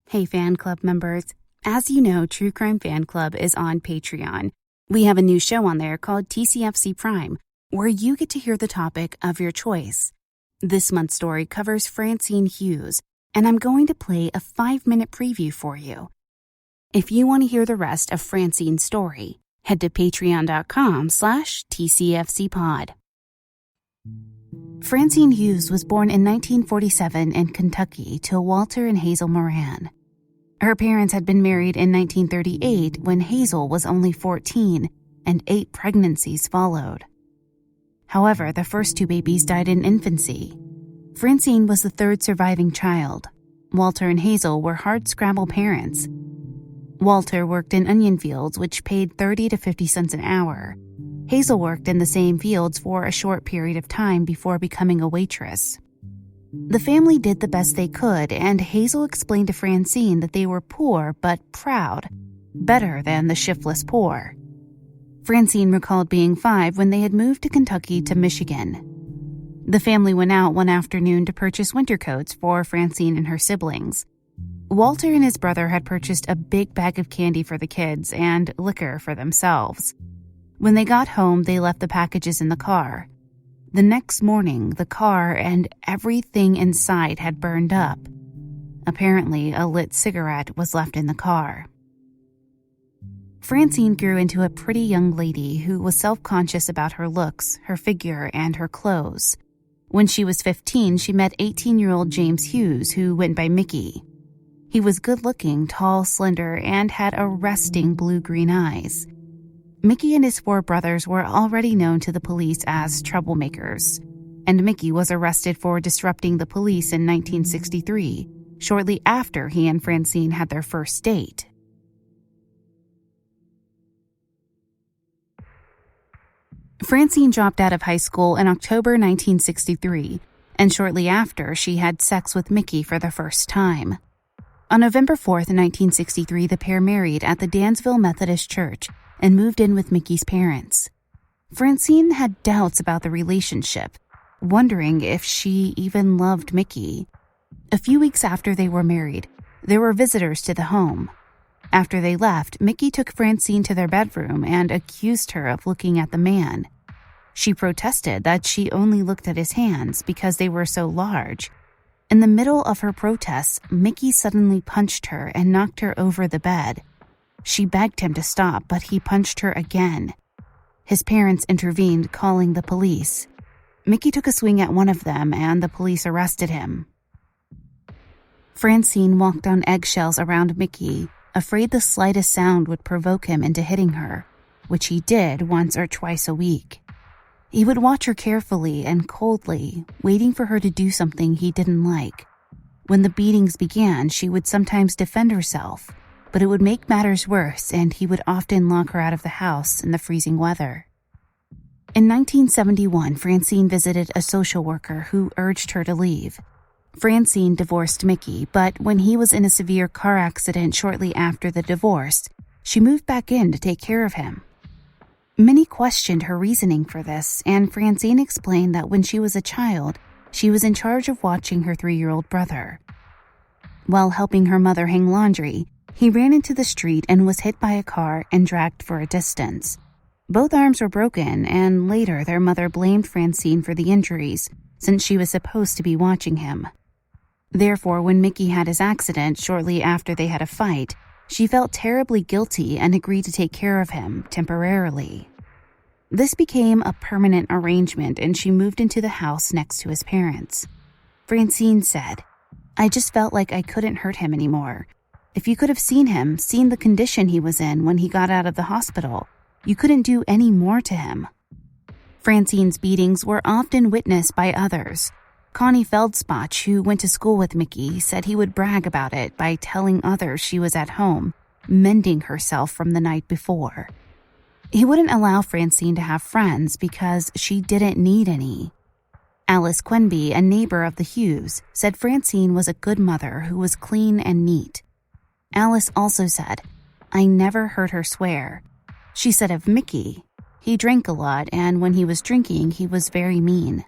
Hey fan club members, as you know, True Crime Fan Club is on Patreon. We have a new show on there called TCFC Prime, where you get to hear the topic of your choice. This month's story covers Francine Hughes, and I'm going to play a 5-minute preview for you. If you want to hear the rest of Francine's story, head to patreon.com/TCFCpod. Francine Hughes was born in 1947 in Kentucky to Walter and Hazel Moran. Her parents had been married in 1938 when Hazel was only 14, and 8 pregnancies followed. However, the first 2 babies died in infancy. Francine was the 3rd surviving child. Walter and Hazel were hardscrabble parents. Walter worked in onion fields, which paid 30 to 50 cents an hour. Hazel worked in the same fields for a short period of time before becoming a waitress. The family did the best they could, and Hazel explained to Francine that they were poor but proud, better than the shiftless poor. Francine recalled being 5 when they had moved to Kentucky to Michigan. The family went out one afternoon to purchase winter coats for Francine and her siblings. Walter and his brother had purchased a big bag of candy for the kids and liquor for themselves. When they got home, they left the packages in the car. The next morning, the car and everything inside had burned up. Apparently, a lit cigarette was left in the car. Francine grew into a pretty young lady who was self-conscious about her looks, her figure, and her clothes. When she was 15, she met 18-year-old James Hughes, who went by Mickey. He was good-looking, tall, slender, and had arresting blue-green eyes. Mickey and his 4 brothers were already known to the police as troublemakers, and Mickey was arrested for disrupting the police in 1963, shortly after he and Francine had their first date. Francine dropped out of high school in October 1963, and shortly after, she had sex with Mickey for the first time. On November 4th, 1963, the pair married at the Dansville Methodist Church and moved in with Mickey's parents. Francine had doubts about the relationship, wondering if she even loved Mickey. A few weeks after they were married, there were visitors to the home. After they left, Mickey took Francine to their bedroom and accused her of looking at the man. She protested that she only looked at his hands because they were so large. In the middle of her protests, Mickey suddenly punched her and knocked her over the bed. She begged him to stop, but he punched her again. His parents intervened, calling the police. Mickey took a swing at one of them, and the police arrested him. Francine walked on eggshells around Mickey, afraid the slightest sound would provoke him into hitting her, which he did once or twice a week. He would watch her carefully and coldly, waiting for her to do something he didn't like. When the beatings began, she would sometimes defend herself, but it would make matters worse, and he would often lock her out of the house in the freezing weather. In 1971, Francine visited a social worker who urged her to leave. Francine divorced Mickey, but when he was in a severe car accident shortly after the divorce, she moved back in to take care of him. Many questioned her reasoning for this, and Francine explained that when she was a child, she was in charge of watching her 3-year-old brother. While helping her mother hang laundry, he ran into the street and was hit by a car and dragged for a distance. Both arms were broken, and later their mother blamed Francine for the injuries, since she was supposed to be watching him. Therefore, when Mickey had his accident shortly after they had a fight, she felt terribly guilty and agreed to take care of him temporarily. This became a permanent arrangement, and she moved into the house next to his parents. Francine said, "I just felt like I couldn't hurt him anymore. If you could have seen him, seen the condition he was in when he got out of the hospital, you couldn't do any more to him." Francine's beatings were often witnessed by others. Connie Feldspach, who went to school with Mickey, said he would brag about it by telling others she was at home, mending herself from the night before. He wouldn't allow Francine to have friends because she didn't need any. Alice Quenby, a neighbor of the Hughes, said Francine was a good mother who was clean and neat. Alice also said, "I never heard her swear." She said of Mickey, "He drank a lot, and when he was drinking, he was very mean."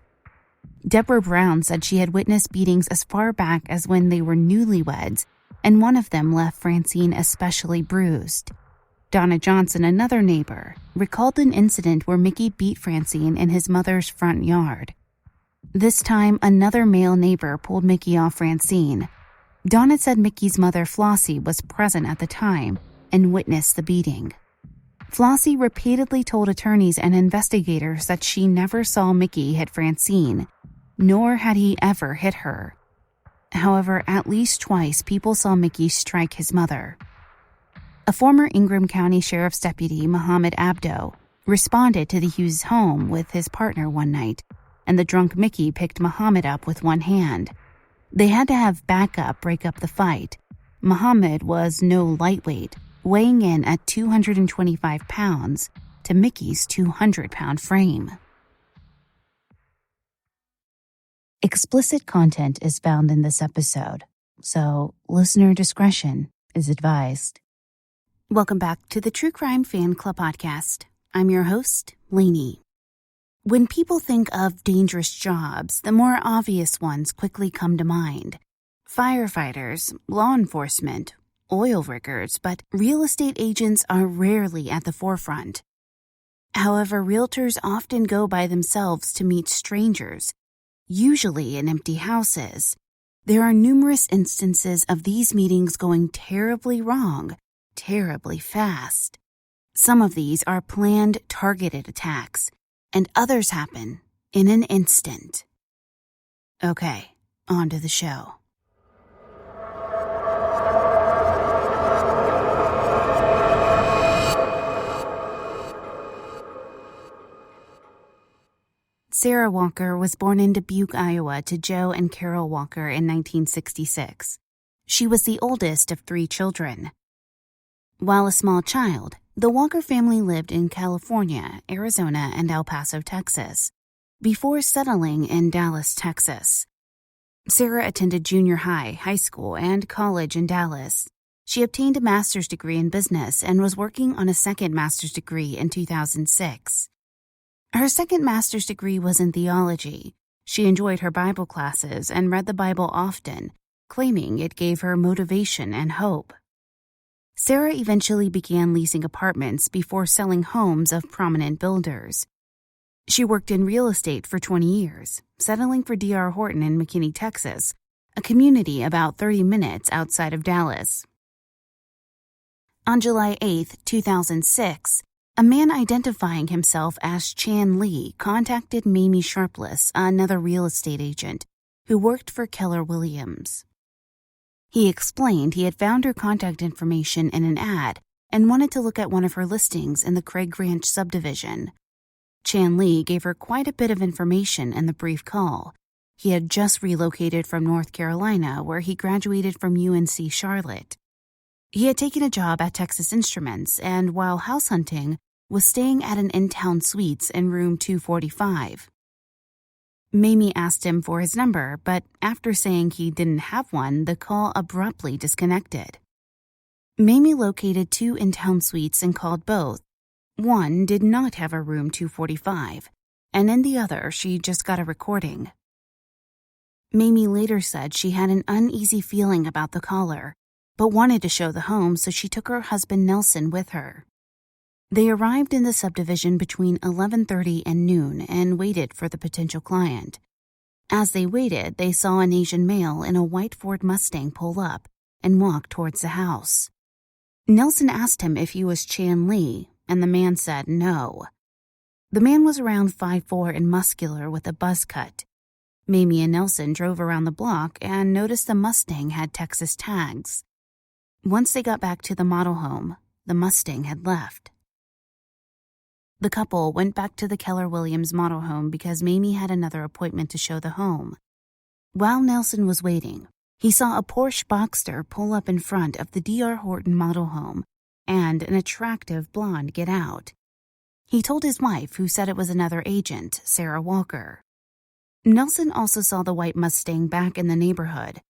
Deborah Brown said she had witnessed beatings as far back as when they were newlyweds, and one of them left Francine especially bruised. Donna Johnson, another neighbor, recalled an incident where Mickey beat Francine in his mother's front yard. This time, another male neighbor pulled Mickey off Francine. Donna said Mickey's mother, Flossie, was present at the time and witnessed the beating. Flossie repeatedly told attorneys and investigators that she never saw Mickey hit Francine, nor had he ever hit her. However, at least twice people saw Mickey strike his mother. A former Ingham County Sheriff's Deputy, Muhammad Abdo, responded to the Hughes home with his partner one night, and the drunk Mickey picked Muhammad up with one hand. They had to have backup break up the fight. Muhammad was no lightweight, weighing in at 225 pounds to Mickey's 200-pound frame. Explicit content is found in this episode, so listener discretion is advised. Welcome back to the True Crime Fan Club podcast. I'm your host, Lainey. When people think of dangerous jobs, the more obvious ones quickly come to mind. Firefighters, law enforcement, oil riggers, but real estate agents are rarely at the forefront. However, realtors often go by themselves to meet strangers, usually in empty houses. There are numerous instances of these meetings going terribly wrong, terribly fast. Some of these are planned, targeted attacks, and others happen in an instant. Okay, on to the show. Sarah Walker was born in Dubuque, Iowa to Joe and Carol Walker in 1966. She was the oldest of 3 children. While a small child, the Walker family lived in California, Arizona, and El Paso, Texas, before settling in Dallas, Texas. Sarah attended junior high, high school, and college in Dallas. She obtained a master's degree in business and was working on a second master's degree in 2006. Her second master's degree was in theology. She enjoyed her Bible classes and read the Bible often, claiming it gave her motivation and hope. Sarah eventually began leasing apartments before selling homes of prominent builders. She worked in real estate for 20 years, settling for D.R. Horton in McKinney, Texas, a community about 30 minutes outside of Dallas. On July 8, 2006, a man identifying himself as Chan Lee contacted Mamie Sharpless, another real estate agent, who worked for Keller Williams. He explained he had found her contact information in an ad and wanted to look at one of her listings in the Craig Ranch subdivision. Chan Lee gave her quite a bit of information in the brief call. He had just relocated from North Carolina, where he graduated from UNC Charlotte. He had taken a job at Texas Instruments and, while house hunting, was staying at an in-town suites in room 245. Mamie asked him for his number, but after saying he didn't have one, the call abruptly disconnected. Mamie located 2 in-town suites and called both. One did not have a room 245, and in the other she just got a recording. Mamie later said she had an uneasy feeling about the caller, but wanted to show the home, so she took her husband Nelson with her. They arrived in the subdivision between 11:30 and noon and waited for the potential client. As they waited, they saw an Asian male in a white Ford Mustang pull up and walk towards the house. Nelson asked him if he was Chan Lee, and the man said no. The man was around 5'4" and muscular with a buzz cut. Mamie and Nelson drove around the block and noticed the Mustang had Texas tags. Once they got back to the model home, the Mustang had left. The couple went back to the Keller Williams model home because Mamie had another appointment to show the home. While Nelson was waiting, he saw a Porsche Boxster pull up in front of the D.R. Horton model home and an attractive blonde get out. He told his wife, who said it was another agent, Sarah Walker. Nelson also saw the white Mustang back in the neighborhood.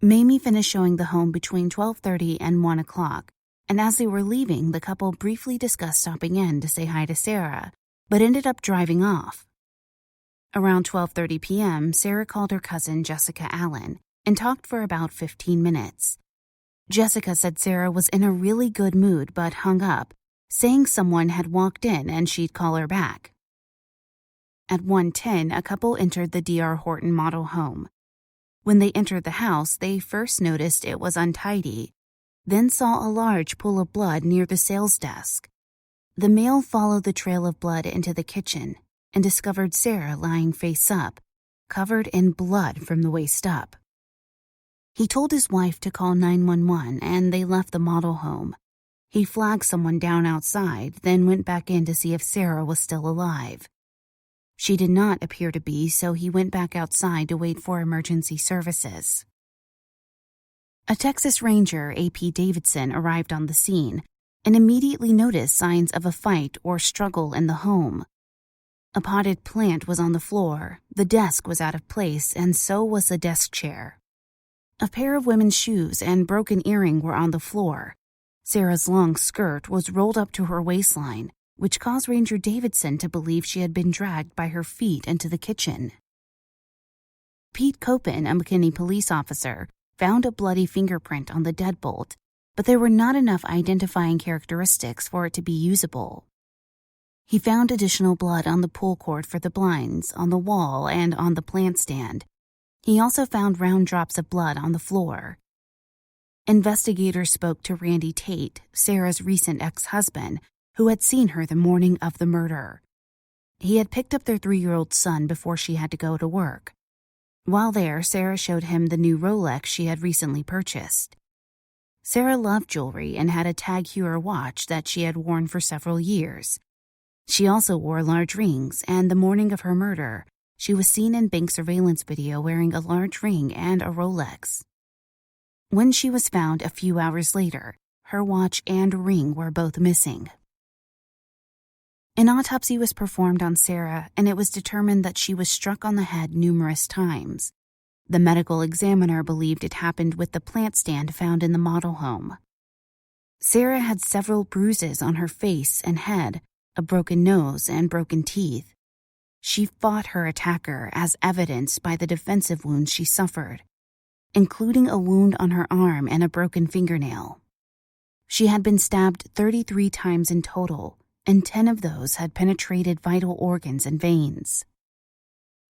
Mamie finished showing the home between 12:30 and 1 o'clock, and as they were leaving, the couple briefly discussed stopping in to say hi to Sarah, but ended up driving off. Around 12:30 p.m., Sarah called her cousin Jessica Allen and talked for about 15 minutes. Jessica said Sarah was in a really good mood but hung up, saying someone had walked in and she'd call her back. At 1:10, a couple entered the D.R. Horton model home. When they entered the house, they first noticed it was untidy, then saw a large pool of blood near the sales desk. The male followed the trail of blood into the kitchen and discovered Sarah lying face up, covered in blood from the waist up. He told his wife to call 911 and they left the model home. He flagged someone down outside, then went back in to see if Sarah was still alive. She did not appear to be, so he went back outside to wait for emergency services. A Texas Ranger, A.P. Davidson, arrived on the scene and immediately noticed signs of a fight or struggle in the home. A potted plant was on the floor, the desk was out of place, and so was the desk chair. A pair of women's shoes and broken earring were on the floor. Sarah's long skirt was rolled up to her waistline, which caused Ranger Davidson to believe she had been dragged by her feet into the kitchen. Pete Copen, a McKinney police officer, found a bloody fingerprint on the deadbolt, but there were not enough identifying characteristics for it to be usable. He found additional blood on the pull cord for the blinds, on the wall, and on the plant stand. He also found round drops of blood on the floor. Investigators spoke to Randy Tate, Sarah's recent ex-husband, who had seen her the morning of the murder. He had picked up their 3-year-old son before she had to go to work. While there, Sarah showed him the new Rolex she had recently purchased. Sarah loved jewelry and had a Tag Heuer watch that she had worn for several years. She also wore large rings, and the morning of her murder, she was seen in bank surveillance video wearing a large ring and a Rolex. When she was found a few hours later, her watch and ring were both missing. An autopsy was performed on Sarah, and it was determined that she was struck on the head numerous times. The medical examiner believed it happened with the plant stand found in the model home. Sarah had several bruises on her face and head, a broken nose, and broken teeth. She fought her attacker, as evidenced by the defensive wounds she suffered, including a wound on her arm and a broken fingernail. She had been stabbed 33 times in total, and 10 of those had penetrated vital organs and veins.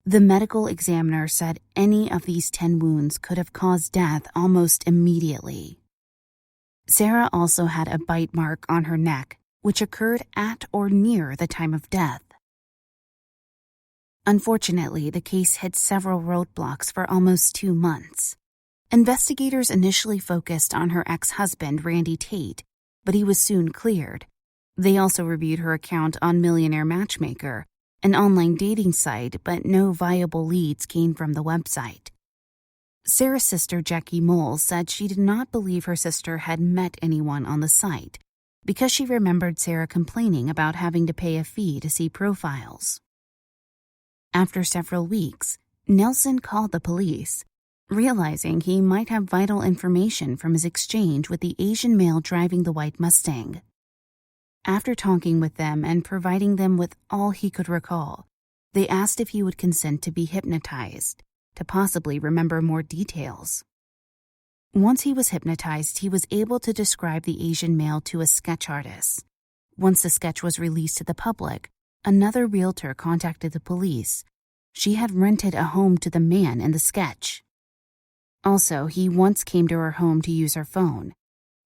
The medical examiner said any of these 10 wounds could have caused death almost immediately. Sarah also had a bite mark on her neck, which occurred at or near the time of death. Unfortunately, the case hit several roadblocks for almost 2 months. Investigators initially focused on her ex-husband, Randy Tate, but he was soon cleared. They also reviewed her account on Millionaire Matchmaker, an online dating site, but no viable leads came from the website. Sarah's sister, Jackie Moles, said she did not believe her sister had met anyone on the site because she remembered Sarah complaining about having to pay a fee to see profiles. After several weeks, Nelson called the police, realizing he might have vital information from his exchange with the Asian male driving the white Mustang. After talking with them and providing them with all he could recall, they asked if he would consent to be hypnotized, to possibly remember more details. Once he was hypnotized, he was able to describe the Asian male to a sketch artist. Once the sketch was released to the public, another realtor contacted the police. She had rented a home to the man in the sketch. Also, he once came to her home to use her phone.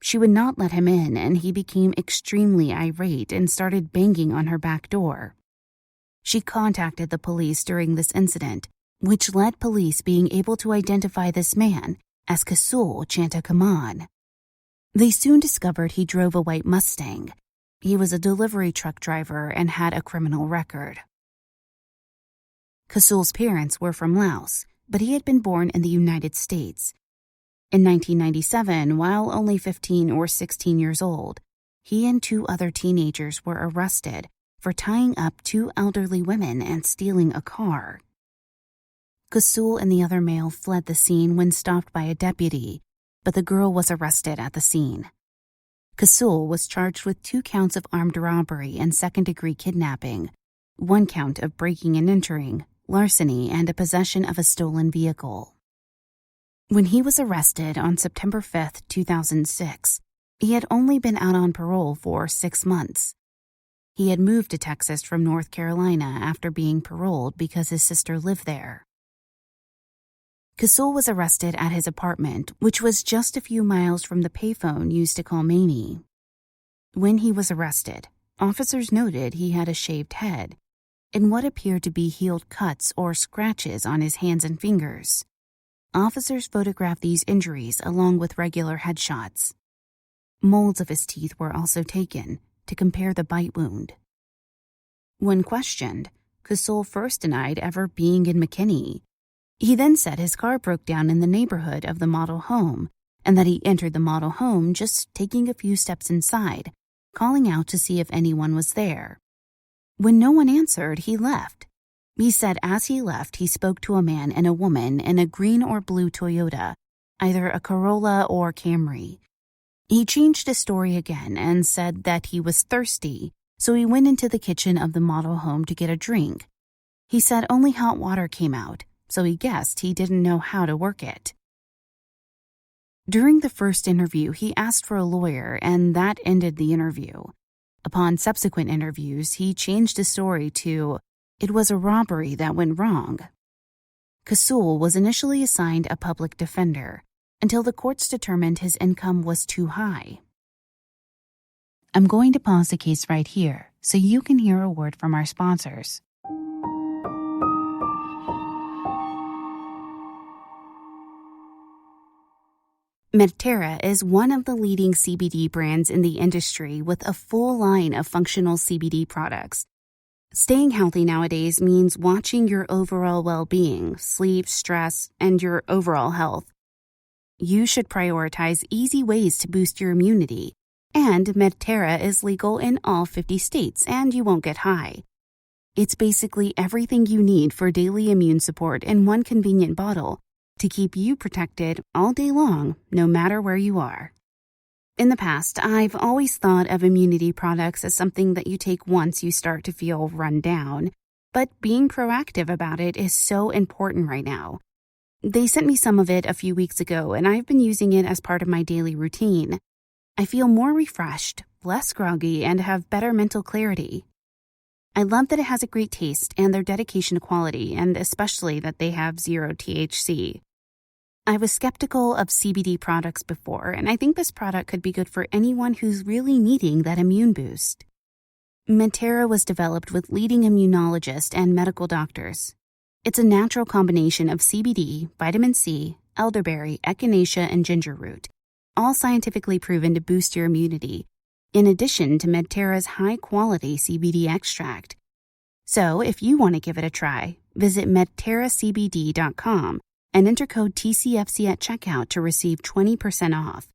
She would not let him in, and he became extremely irate and started banging on her back door. She contacted the police during this incident, which led police being able to identify this man as Kasul Chantakaman. They soon discovered he drove a white Mustang. He was a delivery truck driver and had a criminal record. Kasul's parents were from Laos, but he had been born in the United States. In 1997, while only 15 or 16 years old, he and 2 other teenagers were arrested for tying up 2 elderly women and stealing a car. Kasul and the other male fled the scene when stopped by a deputy, but the girl was arrested at the scene. Kasul was charged with 2 counts of armed robbery and second-degree kidnapping, 1 count of breaking and entering, larceny, and a possession of a stolen vehicle. When he was arrested on September 5, 2006, he had only been out on parole for 6 months. He had moved to Texas from North Carolina after being paroled because his sister lived there. Kasul was arrested at his apartment, which was just a few miles from the payphone used to call Mamie. When he was arrested, officers noted he had a shaved head and what appeared to be healed cuts or scratches on his hands and fingers. Officers photographed these injuries along with regular headshots. Molds of his teeth were also taken to compare the bite wound. When questioned, Kasul first denied ever being in McKinney. He then said his car broke down in the neighborhood of the model home and that he entered the model home just taking a few steps inside, calling out to see if anyone was there. When no one answered, he left. He said as he left, he spoke to a man and a woman in a green or blue Toyota, either a Corolla or Camry. He changed his story again and said that he was thirsty, so he went into the kitchen of the model home to get a drink. He said only hot water came out, so he guessed he didn't know how to work it. During the first interview, he asked for a lawyer, and that ended the interview. Upon subsequent interviews, he changed his story to, "It was a robbery that went wrong." Kasul was initially assigned a public defender until the courts determined his income was too high. I'm going to pause the case right here so you can hear a word from our sponsors. Medterra is one of the leading CBD brands in the industry with a full line of functional CBD products. Staying healthy nowadays means watching your overall well-being, sleep, stress, and your overall health. You should prioritize easy ways to boost your immunity, and Medterra is legal in all 50 states and you won't get high. It's basically everything you need for daily immune support in one convenient bottle to keep you protected all day long, no matter where you are. In the past, I've always thought of immunity products as something that you take once you start to feel run down, but being proactive about it is so important right now. They sent me some of it a few weeks ago, and I've been using it as part of my daily routine. I feel more refreshed, less groggy, and have better mental clarity. I love that it has a great taste and their dedication to quality, and especially that they have 0 THC. I was skeptical of CBD products before, and I think this product could be good for anyone who's really needing that immune boost. Medterra was developed with leading immunologists and medical doctors. It's a natural combination of CBD, vitamin C, elderberry, echinacea, and ginger root, all scientifically proven to boost your immunity, in addition to Medterra's high-quality CBD extract. So if you want to give it a try, visit medterracbd.com and enter code TCFC at checkout to receive 20% off.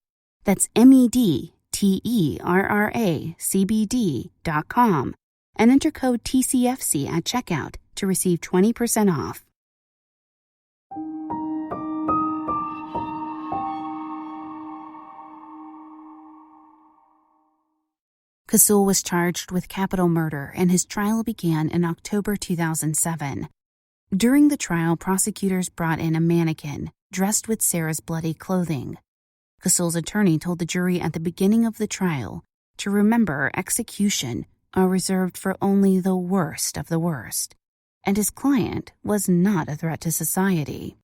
That's medterracbd.com and enter code TCFC at checkout to receive 20% off. Kasul was charged with capital murder and his trial began in October 2007. During the trial, prosecutors brought in a mannequin dressed with Sarah's bloody clothing. Kasul's attorney told the jury at the beginning of the trial to remember execution are reserved for only the worst of the worst, and his client was not a threat to society.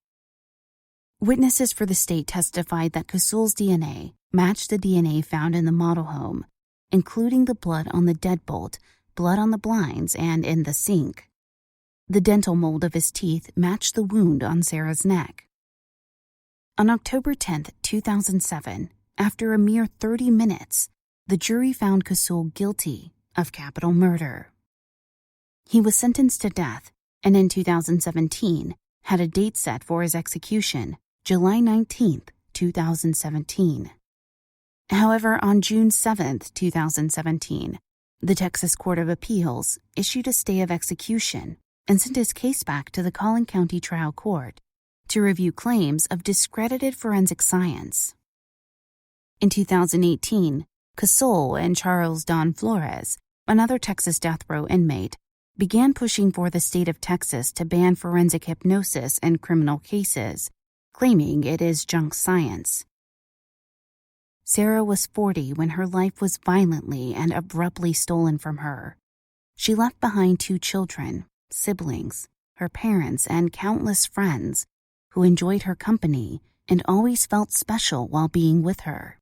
Witnesses for the state testified that Kasul's DNA matched the DNA found in the model home, including the blood on the deadbolt, blood on the blinds, and in the sink. The dental mold of his teeth matched the wound on Sarah's neck. On October 10, 2007, after a mere 30 minutes, the jury found Kasul guilty of capital murder. He was sentenced to death, and in 2017, had a date set for his execution, July 19, 2017. However, on June 7, 2017, the Texas Court of Appeals issued a stay of execution and sent his case back to the Collin County Trial Court to review claims of discredited forensic science. In 2018, Kasul and Charles Don Flores, another Texas death row inmate, began pushing for the state of Texas to ban forensic hypnosis in criminal cases claiming it is junk science. Sarah was 40 when her life was violently and abruptly stolen from her. She left behind 2 children, siblings, her parents, and countless friends who enjoyed her company and always felt special while being with her.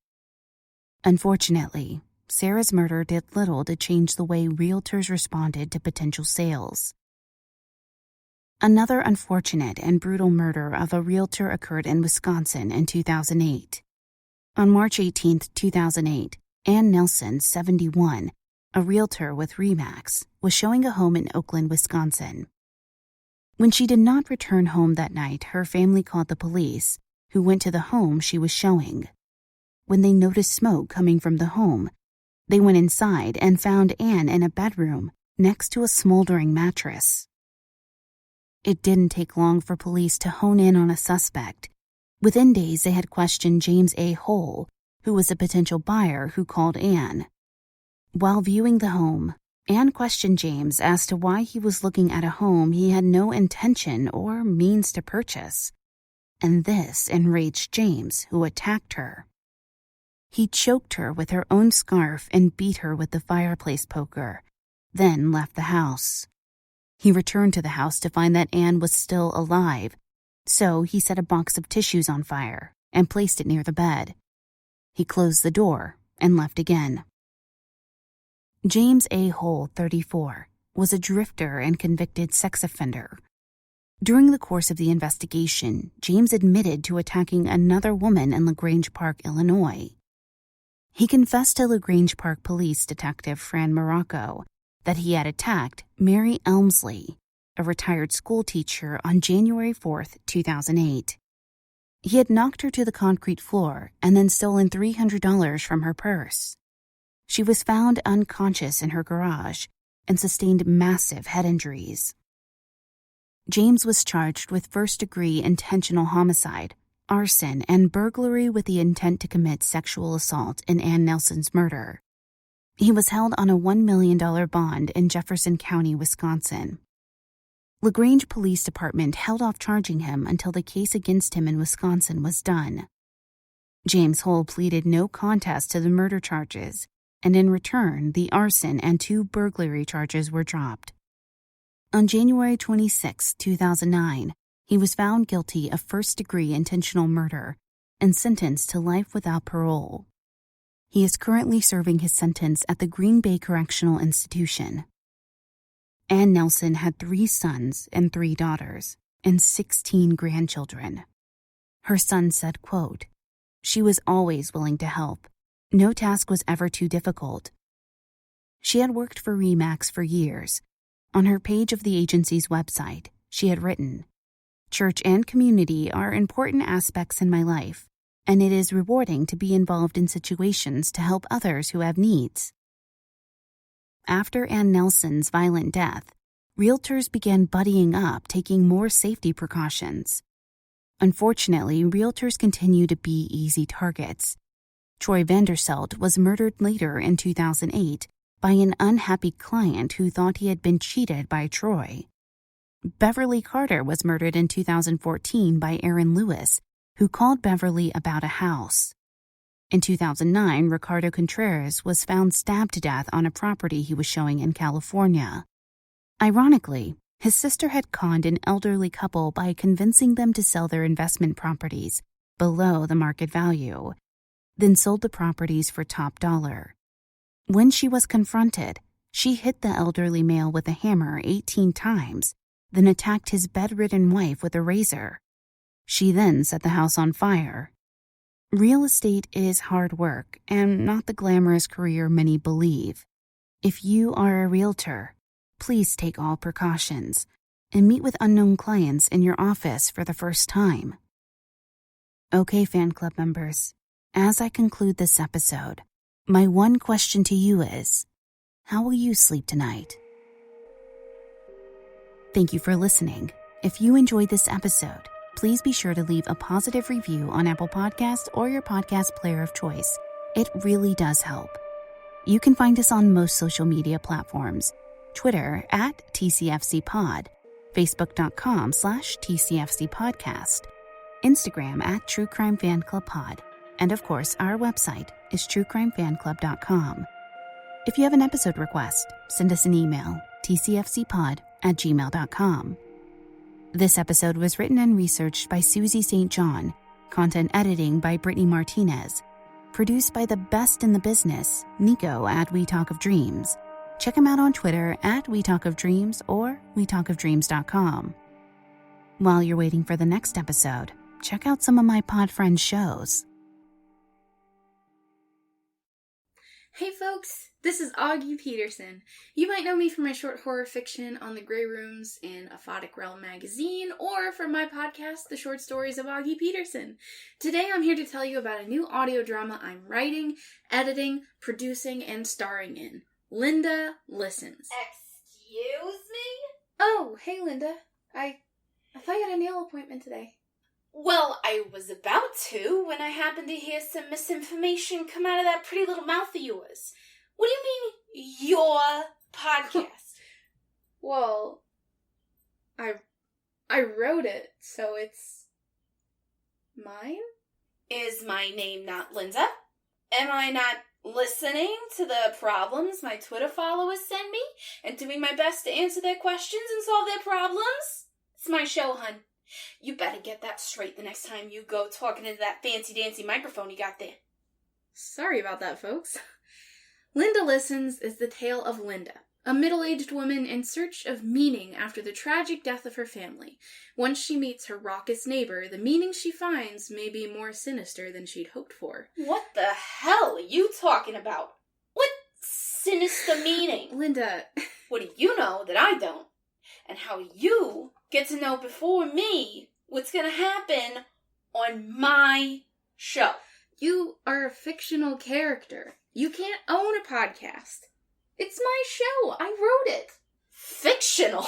Unfortunately, Sarah's murder did little to change the way realtors responded to potential sales. Another unfortunate and brutal murder of a realtor occurred in Wisconsin in 2008. On March 18, 2008, Ann Nelson, 71, a realtor with RE/MAX, was showing a home in Oakland, Wisconsin. When she did not return home that night, her family called the police, who went to the home she was showing. When they noticed smoke coming from the home, they went inside and found Ann in a bedroom next to a smoldering mattress. It didn't take long for police to hone in on a suspect. Within days, they had questioned James A. Hull, who was a potential buyer who called Ann. While viewing the home, Ann questioned James as to why he was looking at a home he had no intention or means to purchase. And this enraged James, who attacked her. He choked her with her own scarf and beat her with the fireplace poker, then left the house. He returned to the house to find that Ann was still alive, so he set a box of tissues on fire and placed it near the bed. He closed the door and left again. James A. Hull, 34, was a drifter and convicted sex offender. During the course of the investigation, James admitted to attacking another woman in LaGrange Park, Illinois. He confessed to LaGrange Park Police Detective Fran Morocco that he had attacked Mary Elmsley, a retired school teacher, on January 4, 2008. He had knocked her to the concrete floor and then stolen $300 from her purse. She was found unconscious in her garage and sustained massive head injuries. James was charged with first-degree intentional homicide, arson, and burglary with the intent to commit sexual assault in Ann Nelson's murder. He was held on a $1 million bond in Jefferson County, Wisconsin. LaGrange Police Department held off charging him until the case against him in Wisconsin was done. James Hull pleaded no contest to the murder charges, and in return, the arson and 2 burglary charges were dropped. On January 26, 2009, he was found guilty of first-degree intentional murder and sentenced to life without parole. He is currently serving his sentence at the Green Bay Correctional Institution. Ann Nelson had 3 sons and 3 daughters and 16 grandchildren. Her son said, quote, "She was always willing to help. No task was ever too difficult." She had worked for RE/MAX for years. On her page of the agency's website, she had written, "Church and community are important aspects in my life, and it is rewarding to be involved in situations to help others who have needs." After Ann Nelson's violent death, realtors began buddying up, taking more safety precautions. Unfortunately, realtors continue to be easy targets. Troy Vanderselt was murdered later in 2008 by an unhappy client who thought he had been cheated by Troy. Beverly Carter was murdered in 2014 by Aaron Lewis, who called Beverly about a house. In 2009, Ricardo Contreras was found stabbed to death on a property he was showing in California. Ironically, his sister had conned an elderly couple by convincing them to sell their investment properties below the market value, then sold the properties for top dollar. When she was confronted, she hit the elderly male with a hammer 18 times, then attacked his bedridden wife with a razor. She then set the house on fire. Real estate is hard work and not the glamorous career many believe. If you are a realtor, please take all precautions and meet with unknown clients in your office for the first time. Okay, fan club members, as I conclude this episode, my one question to you is, how will you sleep tonight? Thank you for listening. If you enjoyed this episode, please be sure to leave a positive review on Apple Podcasts or your podcast player of choice. It really does help. You can find us on most social media platforms. Twitter @TCFCPod, Facebook.com/TCFCPodcast. Instagram at True Crime Fan Club Pod, and of course, our website is truecrimefanclub.com. If you have an episode request, send us an email, tcfcpod@gmail.com. This episode was written and researched by Suzy St. content editing by Brittney Martinez, produced by the best in the business, Nico at We Talk of Dreams. Check him out on Twitter at We Talk of Dreams or wetalkofdreams.com. While you're waiting for the next episode, check out some of my pod friends' shows. Hey folks, this is Augie Peterson. You might know me from my short horror fiction On the Grey Rooms in Aphotic Realm magazine, or from my podcast, The Short Stories of Augie Peterson. Today I'm here to tell you about a new audio drama I'm writing, editing, producing, and starring in. Linda Listens. Excuse me? Oh, hey Linda. I thought you had a nail appointment today. Well, I was about to when I happened to hear some misinformation come out of that pretty little mouth of yours. What do you mean, your podcast? Well, I wrote it, so it's mine? Is my name not Linda? Am I not listening to the problems my Twitter followers send me and doing my best to answer their questions and solve their problems? It's my show, hun. You better get that straight the next time you go talking into that fancy-dancy microphone you got there. Sorry about that, folks. Linda Listens is the tale of Linda, a middle-aged woman in search of meaning after the tragic death of her family. Once she meets her raucous neighbor, the meaning she finds may be more sinister than she'd hoped for. What the hell are you talking about? What sinister meaning? Linda... What do you know that I don't? And how you get to know before me what's going to happen on my show. You are a fictional character. You can't own a podcast. It's my show. I wrote it. Fictional?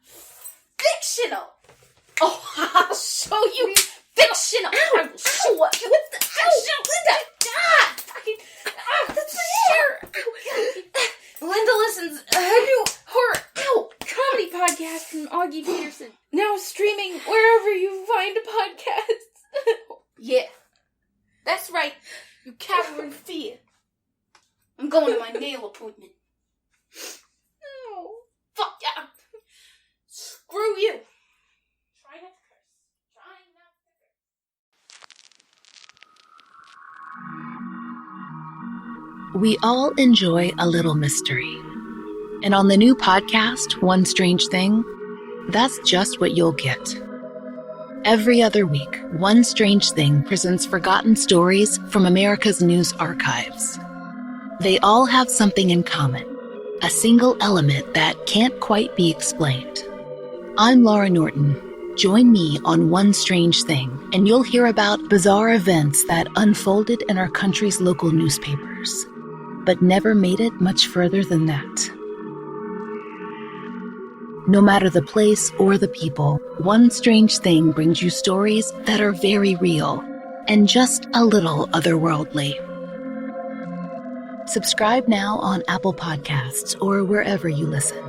Fictional? Oh, I'll show you fictional. Ow. I will show you. What's the fictional? Linda! That's my hair. Linda Listens, a new horror comedy podcast from Augie Peterson. Now streaming wherever you find podcasts. Yeah, that's right. You cower in fear. I'm going to my nail appointment. No. Fuck yeah. Screw you. Try not to curse. Try not to curse. We all enjoy a little mystery. And on the new podcast, One Strange Thing, that's just what you'll get. Every other week, One Strange Thing presents forgotten stories from America's news archives. They all have something in common, a single element that can't quite be explained. I'm Laura Norton. Join me on One Strange Thing, and you'll hear about bizarre events that unfolded in our country's local newspapers, but never made it much further than that. No matter the place or the people, One Strange Thing brings you stories that are very real and just a little otherworldly. Subscribe now on Apple Podcasts or wherever you listen.